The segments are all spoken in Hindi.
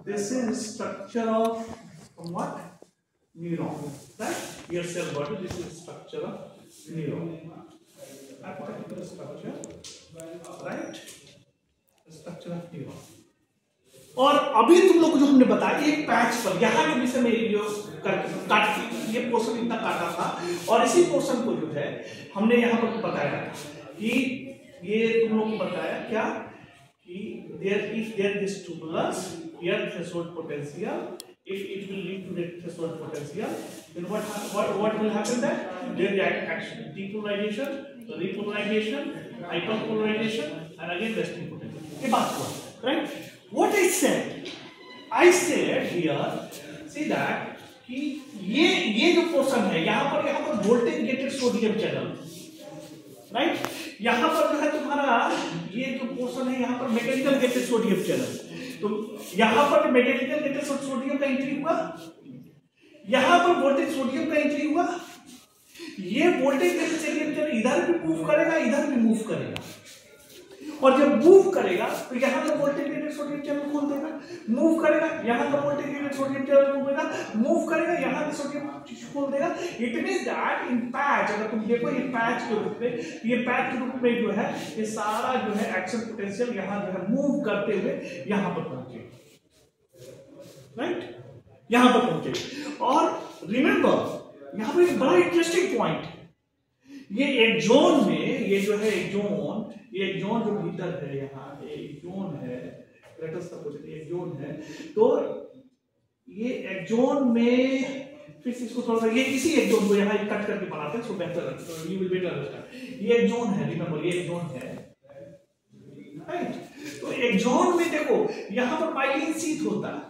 this is structure of what? Neuron, right? Your cell body, this is structure of neuron. Architectural structure, right? Structure of neuron. और अभी तुम लोग को जो हमने बताया एक पैच पर यहाँ के विषय में ये पोर्शन इतना काटा था, और इसी पोर्शन को जो है हमने यहाँ पर बताया कि ये तुम लोग को बताया क्या कि if there is stimulus here threshold potential, if it will lead to the threshold potential, then what will happen? That there is action, depolarization, repolarization, hyperpolarization, and again resting potential. ये बात हुआ, right? What I said here, see that कि ये जो पोर्शन है यहाँ पर voltage gated sodium channel, right? यहाँ पर जो है तुम्हारा ये जो पोर्शन है यहाँ पर मैकेनिकल गेटेड सोडियम चैनल, तो यहाँ पर मैकेनिकल गेटेड सोडियम का एंट्री हुआ, यहाँ पर वोल्टेज सोडियम का एंट्री हुआ, ये वोल्टेज गेटेड सोडियम चैनल इधर भी मूव करेगा, इधर भी मूव करेगा, और जब मूव करेगा तो यहाँ का वोल्टेज गेटेड सोडियम चैनल खोल देगा, मूव करेगा यहाँ का वोल्टेज गेटेड सोडियम चैनल खोल देगा, मूव करेगा यहाँ का सोडियम खोल देगा। It means that in patch, अगर तुम देखो ये पैच के रूप में, ये पैच के रूप में जो है ये सारा जो है एक्शन पोटेंशियल यहाँ जो है मूव करते हुए यहाँ पर पहुंचे, राइट? यहाँ पर पहुंचे। और रिमेंबर यहाँ पर एक बड़ा इंटरेस्टिंग पॉइंट, ये एक जोन में, ये जो है एक जोन जो भीतर है, यहाँ एक जोन है, एक जोन है, तो ये एक जोन में फिर इसको थोड़ा सा ये इसी एक जोन को यहाँ कट करके बनाते हैं, सो बेहतर यू विल बेटर अंडरस्टैंड। ये एक जोन है, रिमेंबर ये एक जोन है, राइट? तो एक जोन में देखो यहाँ पर माइलिन शीथ होता है,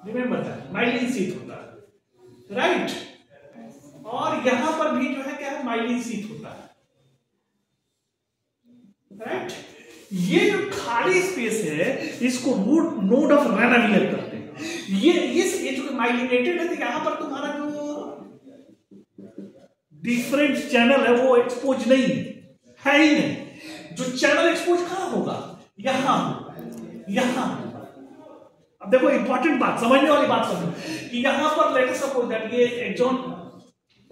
रिमेंबर दैट माइलिन शीथ होता है, राइट? और यहां पर भी जो है क्या है, माइलिन शीथ होता है, राइट? ये जो खाली स्पेस है इसको नोड ऑफ रैनावियर कहते हैं। ये जो माइलिनेटेड है, तो यहां पर तुम्हारा जो डिफरेंट चैनल है वो एक्सपोज नहीं है ही नहीं। जो चैनल एक्सपोज कहां होगा, यहां। अब देखो इंपॉर्टेंट बात, समझने वाली बात समझो कि यहां पर लेट अस सपोज दैट ये एक्सॉन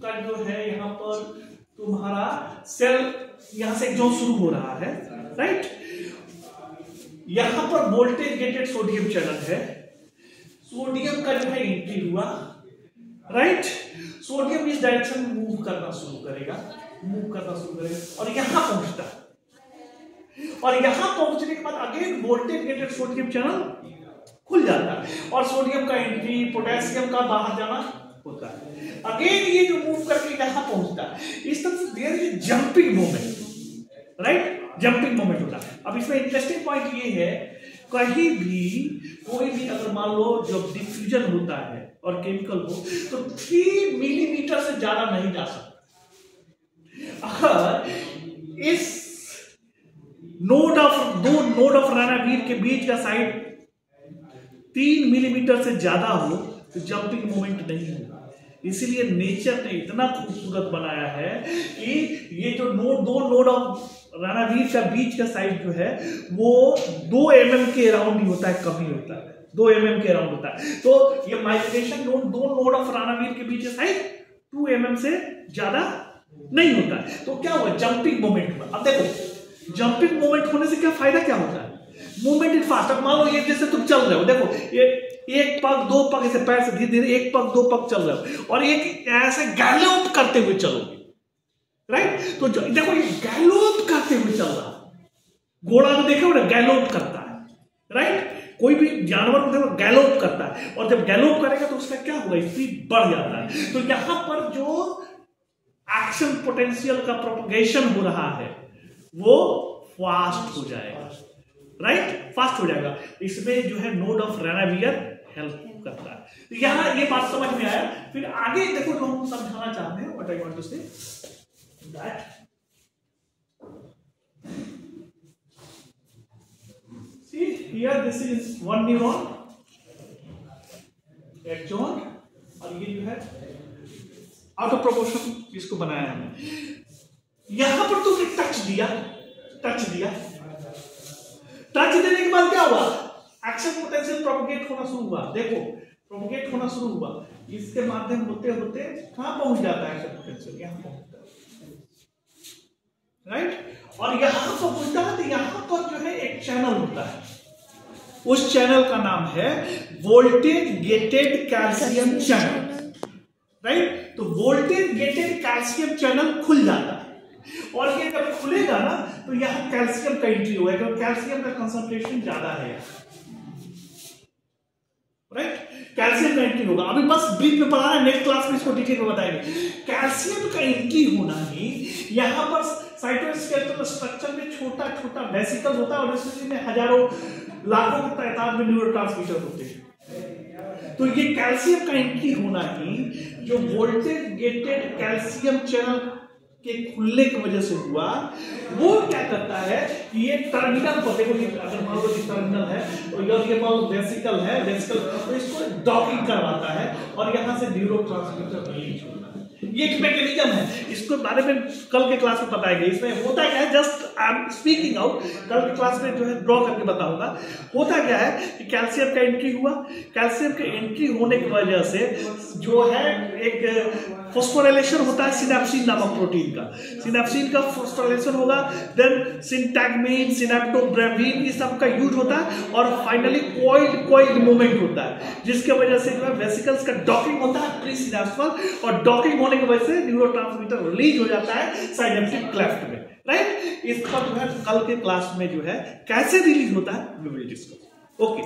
का जो है यहाँ पर तुम्हारा सेल, यहां से एक जोन शुरू हो रहा है, राइट? यहां पर वोल्टेज गेटेड सोडियम चैनल है, सोडियम का जो है एंट्री हुआ, राइट? सोडियम इस डायरेक्शन में मूव करना शुरू करेगा, और यहां पहुंचता है, और यहां पहुंचने के बाद again voltage gated sodium channel खुल जाता है, और सोडियम का एंट्री, पोटेशियम का बाहर जाना होता है। अगेन ये जो मूव करके यहां पहुंचता है, इस तरह से there is jumping moment, right? Jumping moment होता है। अब इसमें इंटरेस्टिंग पॉइंट ये है, कहीं भी कोई भी अगर मान लो जब डिफ्यूजन होता है और केमिकल हो, तो 3 मिलीमीटर से ज्यादा नहीं जा सकता। अगर इस दो नोड ऑफ रैनावियर के बीच का साइड 3 मिलीमीटर से ज्यादा हो तो जंपिंग मोमेंट नहीं होगा। इसीलिए नेचर ने इतना खूबसूरत बनाया है कि ये जो दो नोड ऑफ रैनावियर का बीच का साइड जो है वो 2 mm के अराउंड ही होता है, कम ही होता है, 2 mm के अराउंड होता है। तो ये माइग्रेशन दो नोड ऑफ रैनावियर के बीच का साइड 2 mm से ज्यादा नहीं होता है। तो क्या हुआ, जंपिंग मोमेंट हुआ। अब देखो जंपिंग मोमेंट होने से क्या फायदा क्या होता है, मूवमेंट इन फास्ट। अब मान लो ये जैसे तुम चल रहे हो, देखो ये एक पग 2 पग ऐसे पैर से धीरे धीरे 1 पग 2 पग चल रहे हो, और एक ऐसे गैलोप करते हुए चलोगे, राइट? तो देखो ये गैलोप करते हुए चल रहा है। घोड़ा तो देखो ना गैलोप करता है, राइट? कोई भी जानवर को देखो गैलोप करता है, और जब गैलोप करेगा तो उसका क्या होगा, स्पीड बढ़ जाता है। तो यहां पर जो एक्शन पोटेंशियल का प्रोपगेशन हो रहा है वो फास्ट हो जाएगा, राइट? फास्ट हो जाएगा। इसमें जो है नोड ऑफ रैनावियर हेल्प करता है। तो यहां ये बात समझ में आया। फिर आगे देखो जो हम समझाना चाहते हैं, what I want to say that see here this is one neuron, axon, और ये जो है आउट ऑफ प्रोपोर्शन इसको बनाया हमने। यहां पर तुमने टच दिया, टच देने के बाद क्या हुआ, एक्शन एक्शन पोटेंशियल प्रोपगेट होना शुरू हुआ, देखो प्रोपगेट होना शुरू हुआ, इसके माध्यम होते होते कहां पहुंच जाता है एक्शन पोटेंशियल, यहां पहुंचता है, राइट। और यहां पर पहुंचता है तो यहां पर जो है एक चैनल होता है, उस चैनल का नाम है voltage gated calcium channel, right. तो वोल्टेज गेटेड कैल्शियम चैनल खुल जाता है, और ये जब खुलेगा ना तो यहां कैल्शियम का एंट्री होगा, क्योंकि कैल्शियम का कंसंट्रेशन ज्यादा है, राइट। कैल्शियम का एंट्री होगा, अभी बस ब्रीफ में पढ़ा है, नेक्स्ट क्लास में इसको डिटेल में बताएंगे। कैल्शियम का एंट्री होना ही यहां पर साइटोस्केलेटल स्ट्रक्चर में छोटा छोटा वेसिकल होता है, और इसमें हजारों लाखों की तादाद में न्यूरोट्रांसमीटर होते हैं। तो ये कैल्शियम का एंट्री होना ही जो वोल्टेज गेटेड कैल्शियम चैनल के खुलने की वजह से हुआ, वो क्या करता है कि ये टर्मिनल पर देखो, ये अगर मान लो ये टर्मिनल है तो ये मान लो वेसिकल है, वेसिकल तो इसको डॉकिंग करवाता है और यहां से न्यूरोट्रांसमीटर रिलीज होता है। ये एक मैकेनिज्म है, इसको बारे में कल के क्लास में बताएंगे। इसमें होता क्या है, just I am speaking out, कल के क्लास में जो है ड्रॉ करके बताऊंगा। होता क्या है कि कैल्शियम का एंट्री हुआ, कैल्शियम के एंट्री होने की वजह से जो है एक फॉस्फोराइलेशन होता है सिनेप्सिन नामक प्रोटीन का, सिनेप्सिन का फॉस्फोराइलेशन होगा, देन सिंटैग्मिन, सिनेप्टोब्रेविन, ये सब का यूज होता है, और फाइनली कॉइल्ड मूवमेंट होता है, जिसके वजह से जो है वेसिकल्स का डॉकिंग होता है प्री सिनेप्स पर, और डॉकिंग होने की वजह से न्यूरोट्रांसमीटर रिलीज हो जाता है साइनेप्टिक क्लेफ्ट में, राइट। इस पर जो है कल के क्लास में जो है कैसे रिलीज होता है वी विल डिस्कस, ओके।